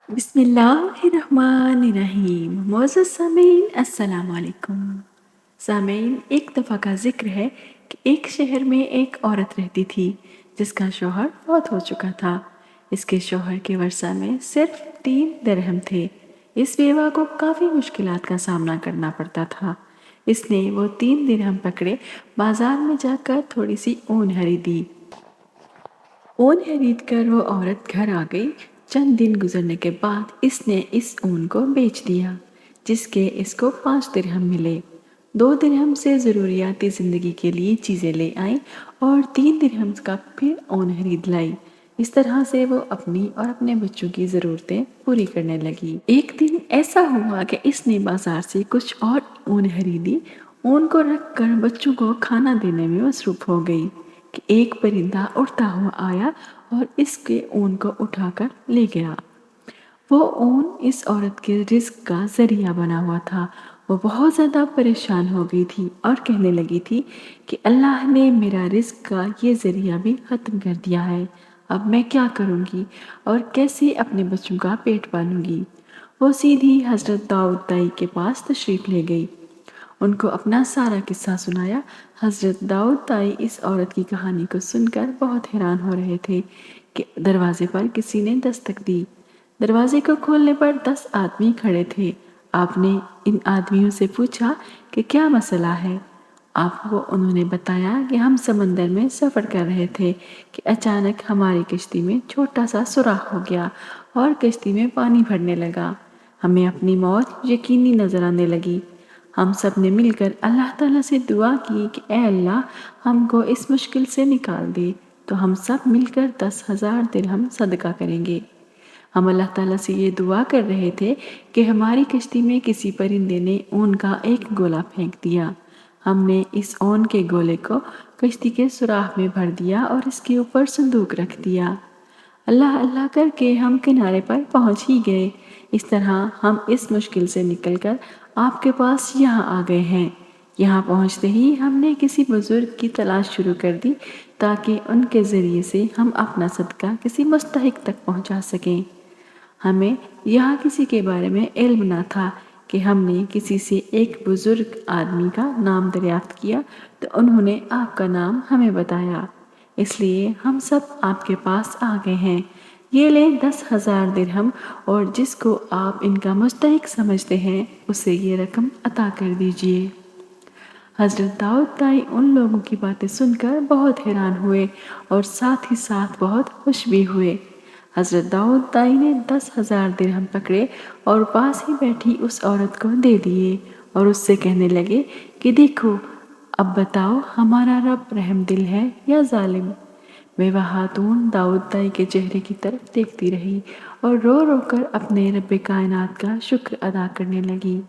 بسم اللہ الرحمن الرحیم۔ معزز سامعین، السلام علیکم۔ سامعین، ایک دفعہ کا ذکر ہے کہ ایک شہر میں ایک عورت رہتی تھی جس کا شوہر فوت ہو چکا تھا۔ اس کے شوہر کے ورثہ میں صرف 3 درہم تھے۔ اس بیوہ کو کافی مشکلات کا سامنا کرنا پڑتا تھا۔ اس نے وہ 3 درہم پکڑے، بازار میں جا کر تھوڑی سی اون خریدی۔ اون خرید کر وہ عورت گھر آ گئی۔ چند دن گزرنے کے بعد اس نے اس اون کو بیچ دیا، جس کے اس کو 5 درہم ملے۔ 2 درہم سے ضروریاتی زندگی کے لیے چیزیں لے آئیں اور 3 درہم کا پھر اون خرید لائی۔ اس طرح سے وہ اپنی اور اپنے بچوں کی ضرورتیں پوری کرنے لگی۔ ایک دن ایسا ہوا کہ اس نے بازار سے کچھ اور اون خریدی۔ اون کو رکھ کر بچوں کو کھانا دینے میں مصروف ہو گئی کہ ایک پرندہ اڑتا ہوا آیا اور اس کے اون کو اٹھا کر لے گیا۔ وہ اون اس عورت کے رزق کا ذریعہ بنا ہوا تھا۔ وہ بہت زیادہ پریشان ہو گئی تھی اور کہنے لگی تھی کہ اللہ نے میرا رزق کا یہ ذریعہ بھی ختم کر دیا ہے۔ اب میں کیا کروں گی اور کیسے اپنے بچوں کا پیٹ پالوں گی؟ وہ سیدھی حضرت داؤد دائی کے پاس تشریف لے گئی۔ ان کو اپنا سارا قصہ سنایا۔ حضرت داؤد دائی اس عورت کی کہانی کو سن کر بہت حیران ہو رہے تھے کہ دروازے پر کسی نے دستک دی۔ دروازے کو کھولنے پر 10 آدمی کھڑے تھے۔ آپ نے ان آدمیوں سے پوچھا کہ کیا مسئلہ ہے؟ آپ کو انہوں نے بتایا کہ ہم سمندر میں سفر کر رہے تھے کہ اچانک ہماری کشتی میں چھوٹا سا سوراخ ہو گیا اور کشتی میں پانی بھرنے لگا۔ ہمیں اپنی موت یقینی نظر آنے لگی۔ ہم سب نے مل کر اللہ تعالیٰ سے دعا کی کہ اے اللہ، ہم کو اس مشکل سے نکال دے، تو ہم سب مل کر 10,000 درہم صدقہ کریں گے۔ ہم اللہ تعالیٰ سے یہ دعا کر رہے تھے کہ ہماری کشتی میں کسی پرندے نے اون کا ایک گولا پھینک دیا۔ ہم نے اس اون کے گولے کو کشتی کے سوراخ میں بھر دیا اور اس کے اوپر صندوق رکھ دیا۔ اللہ اللہ کر کے ہم کنارے پر پہنچ ہی گئے۔ اس طرح ہم اس مشکل سے نکل کر آپ کے پاس یہاں آ گئے ہیں۔ یہاں پہنچتے ہی ہم نے کسی بزرگ کی تلاش شروع کر دی تاکہ ان کے ذریعے سے ہم اپنا صدقہ کسی مستحق تک پہنچا سکیں۔ ہمیں یہاں کسی کے بارے میں علم نہ تھا کہ ہم نے کسی سے ایک بزرگ آدمی کا نام دریافت کیا تو انہوں نے آپ کا نام ہمیں بتایا، اس لیے ہم سب آپ کے پاس آ گئے ہیں۔ یہ لیں 10,000 درہم اور جس کو آپ ان کا مستحق سمجھتے ہیں اسے یہ رقم عطا کر دیجئے۔ حضرت داؤد دائی ان لوگوں کی باتیں سن کر بہت حیران ہوئے اور ساتھ ہی ساتھ بہت خوش بھی ہوئے۔ حضرت داؤد دائی نے 10,000 درہم پکڑے اور پاس ہی بیٹھی اس عورت کو دے دیے اور اس سے کہنے لگے کہ دیکھو، اب بتاؤ ہمارا رب رحم دل ہے یا ظالم؟ بیوہ خاتون داؤد دائی کے چہرے کی طرف دیکھتی رہی اور رو رو کر اپنے رب کائنات کا شکر ادا کرنے لگی۔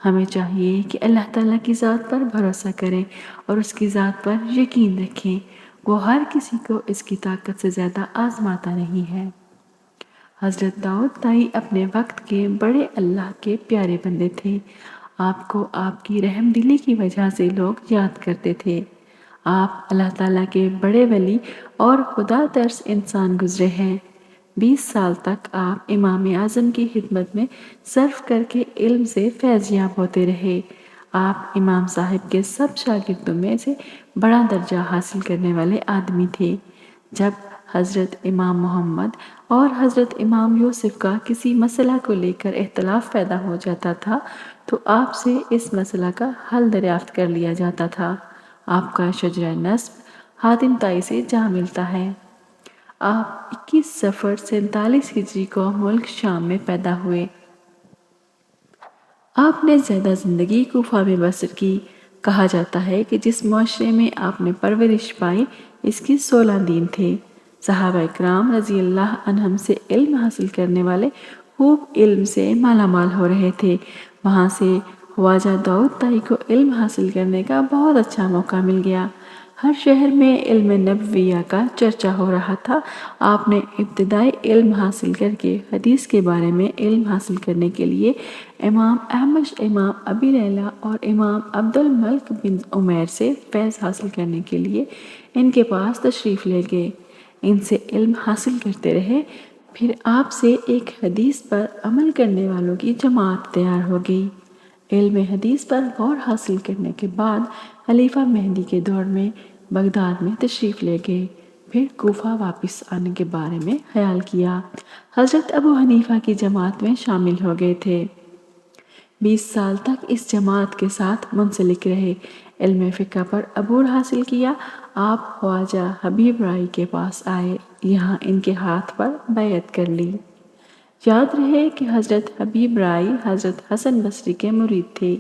ہمیں چاہیے کہ اللہ تعالیٰ کی ذات پر بھروسہ کریں اور اس کی ذات پر یقین رکھیں۔ وہ ہر کسی کو اس کی طاقت سے زیادہ آزماتا نہیں ہے۔ حضرت داؤد دائی اپنے وقت کے بڑے اللہ کے پیارے بندے تھے۔ آپ کو آپ کی رحم دلی کی وجہ سے لوگ یاد کرتے تھے۔ آپ اللہ تعالیٰ کے بڑے ولی اور خدا ترس انسان گزرے ہیں۔ 20 سال تک آپ امام اعظم کی خدمت میں صرف کر کے علم سے فیض یاب ہوتے رہے۔ آپ امام صاحب کے سب شاگردوں میں سے بڑا درجہ حاصل کرنے والے آدمی تھے۔ جب حضرت امام محمد اور حضرت امام یوسف کا کسی مسئلہ کو لے کر اختلاف پیدا ہو جاتا تھا تو آپ سے اس مسئلہ کا حل دریافت کر لیا جاتا تھا۔ آپ کا شجرہ نسب حاتم طائی سے جا ملتا ہے۔ آپ 21 صفر 47 ہجری کو ملک شام میں پیدا ہوئے۔ آپ نے زیادہ زندگی کوفہ میں بسر کی۔ کہا جاتا ہے کہ جس معاشرے میں آپ نے پرورش پائی اس کی 16 دین تھے۔ صحابہ اکرام رضی اللہ عنہم سے علم حاصل کرنے والے خوب علم سے مالا مال ہو رہے تھے۔ وہاں سے خواجہ داؤد دائی کو علم حاصل کرنے کا بہت اچھا موقع مل گیا۔ ہر شہر میں علم نبویہ کا چرچا ہو رہا تھا۔ آپ نے ابتدائی علم حاصل کر کے حدیث کے بارے میں علم حاصل کرنے کے لیے امام احمد، امام ابی لیلہ اور امام عبد الملک بن عمیر سے فیض حاصل کرنے کے لیے ان کے پاس تشریف لے گئے۔ ان سے علم حاصل کرتے رہے۔ پھر آپ سے ایک حدیث پر عمل کرنے والوں کی جماعت تیار ہو گئی۔ علم حدیث پر غور حاصل کرنے کے بعد خلیفہ مہدی کے دور میں بغداد میں تشریف لے گئے۔ پھر کوفہ واپس آنے کے بارے میں خیال کیا۔ حضرت ابو حنیفہ کی جماعت میں شامل ہو گئے تھے۔ 20 سال تک اس جماعت کے ساتھ منسلک رہے۔ علم فقہ پر عبور حاصل کیا۔ آپ خواجہ حبیب رائی کے پاس آئے، یہاں ان کے ہاتھ پر بیعت کر لی۔ یاد رہے کہ حضرت حبیب رائی حضرت حسن بصری کے مرید تھے۔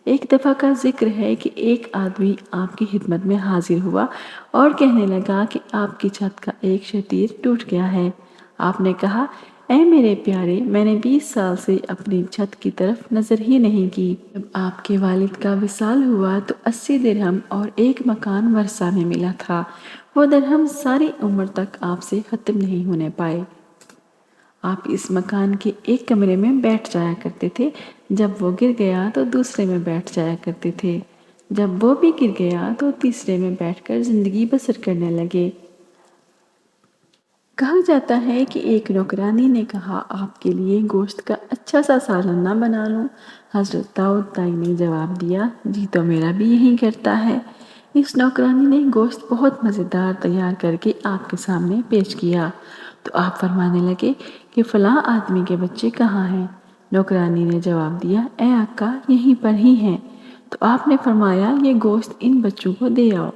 ایک دفعہ کا ذکر ہے کہ ایک آدمی آپ کی خدمت میں حاضر ہوا اور کہنے لگا کہ آپ کی چھت کا ایک شتیر ٹوٹ گیا ہے۔ آپ نے کہا، اے میرے پیارے، میں نے 20 سال سے اپنی چھت کی طرف نظر ہی نہیں کی۔ جب آپ کے والد کا وصال ہوا تو 80 درہم اور ایک مکان ورثہ میں ملا تھا۔ وہ درہم ساری عمر تک آپ سے ختم نہیں ہونے پائے۔ آپ اس مکان کے ایک کمرے میں بیٹھ جایا کرتے تھے، جب وہ گر گیا تو دوسرے میں بیٹھ جایا کرتے تھے، جب وہ بھی گر گیا تو تیسرے میں بیٹھ کر زندگی بسر کرنے لگے۔ کہا جاتا ہے کہ ایک نوکرانی نے کہا، آپ کے لیے گوشت کا اچھا سا سالن نہ بنا لوں؟ حضرت داؤد دائی نے جواب دیا، جی تو میرا بھی یہی کرتا ہے۔ اس نوکرانی نے گوشت بہت مزیدار تیار کر کے آپ کے سامنے پیش کیا تو آپ فرمانے لگے کہ فلاں آدمی کے بچے کہاں ہیں؟ نوکرانی نے جواب دیا، اے آقا، یہیں پر ہی ہیں۔ تو آپ نے فرمایا، یہ گوشت ان بچوں کو دے آؤ۔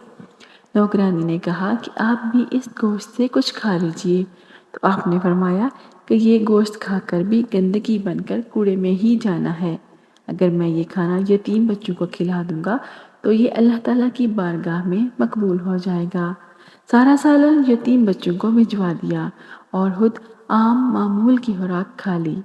نوکرانی نے کہا کہ آپ بھی اس گوشت سے کچھ کھا لیجئے۔ تو آپ نے فرمایا کہ یہ گوشت کھا کر بھی گندگی بن کر کوڑے میں ہی جانا ہے۔ اگر میں یہ کھانا یتیم بچوں کو کھلا دوں گا تو یہ اللہ تعالیٰ کی بارگاہ میں مقبول ہو جائے گا۔ سارا سالن یتیم بچوں کو بھجوا دیا اور خود عام معمول کی خوراک کھا لی۔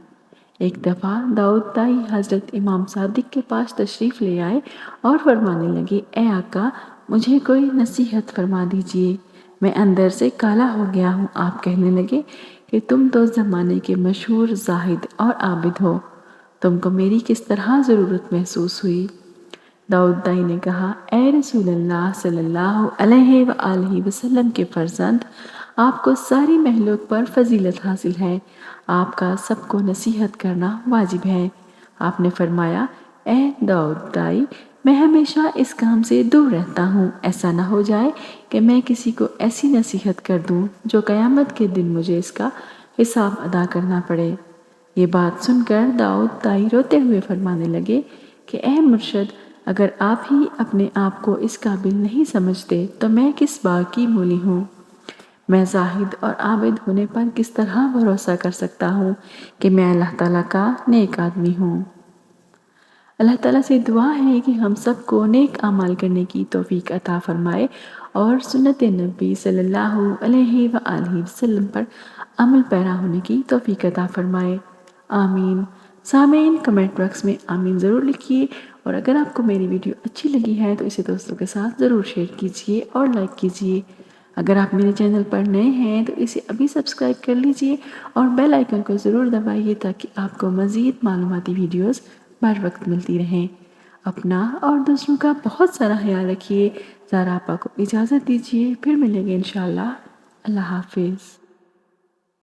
ایک دفعہ داؤد دائی حضرت امام صادق کے پاس تشریف لے آئے اور فرمانے لگے، اے آقا، مجھے کوئی نصیحت فرما دیجئے، میں اندر سے کالا ہو گیا ہوں۔ آپ کہنے لگے کہ تم تو زمانے کے مشہور زاہد اور عابد ہو، تم کو میری کس طرح ضرورت محسوس ہوئی؟ داؤد دائی نے کہا، اے رسول اللہ صلی اللہ علیہ وآلہ وسلم کے فرزند، آپ کو ساری مخلوق پر فضیلت حاصل ہے، آپ کا سب کو نصیحت کرنا واجب ہے۔ آپ نے فرمایا، اے داؤد دائی، میں ہمیشہ اس کام سے دور رہتا ہوں، ایسا نہ ہو جائے کہ میں کسی کو ایسی نصیحت کر دوں جو قیامت کے دن مجھے اس کا حساب ادا کرنا پڑے۔ یہ بات سن کر داؤد دائی روتے ہوئے فرمانے لگے کہ اے مرشد، اگر آپ ہی اپنے آپ کو اس قابل نہیں سمجھتے تو میں کس بات کی مولی ہوں؟ میں زاہد اور عابد ہونے پر کس طرح بھروسہ کر سکتا ہوں کہ میں اللہ تعالیٰ کا نیک آدمی ہوں؟ اللہ تعالیٰ سے دعا ہے کہ ہم سب کو نیک اعمال کرنے کی توفیق عطا فرمائے اور سنت نبی صلی اللہ علیہ وآلہ وسلم پر عمل پیرا ہونے کی توفیق عطا فرمائے، آمین۔ سامعین، کمنٹ باکس میں آمین ضرور لکھیے، اور اگر آپ کو میری ویڈیو اچھی لگی ہے تو اسے دوستوں کے ساتھ ضرور شیئر کیجیے اور لائک کیجیے۔ اگر آپ میرے چینل پر نئے ہیں تو اسے ابھی سبسکرائب کر لیجیے اور بیل آئیکن کو ضرور دبائیے تاکہ آپ کو مزید معلوماتی ویڈیوز بر وقت ملتی رہیں۔ اپنا اور دوسروں کا بہت سارا خیال رکھیے۔ زہرا آپا کو اجازت دیجیے، پھر ملیں گے انشاءاللہ۔ اللہ حافظ۔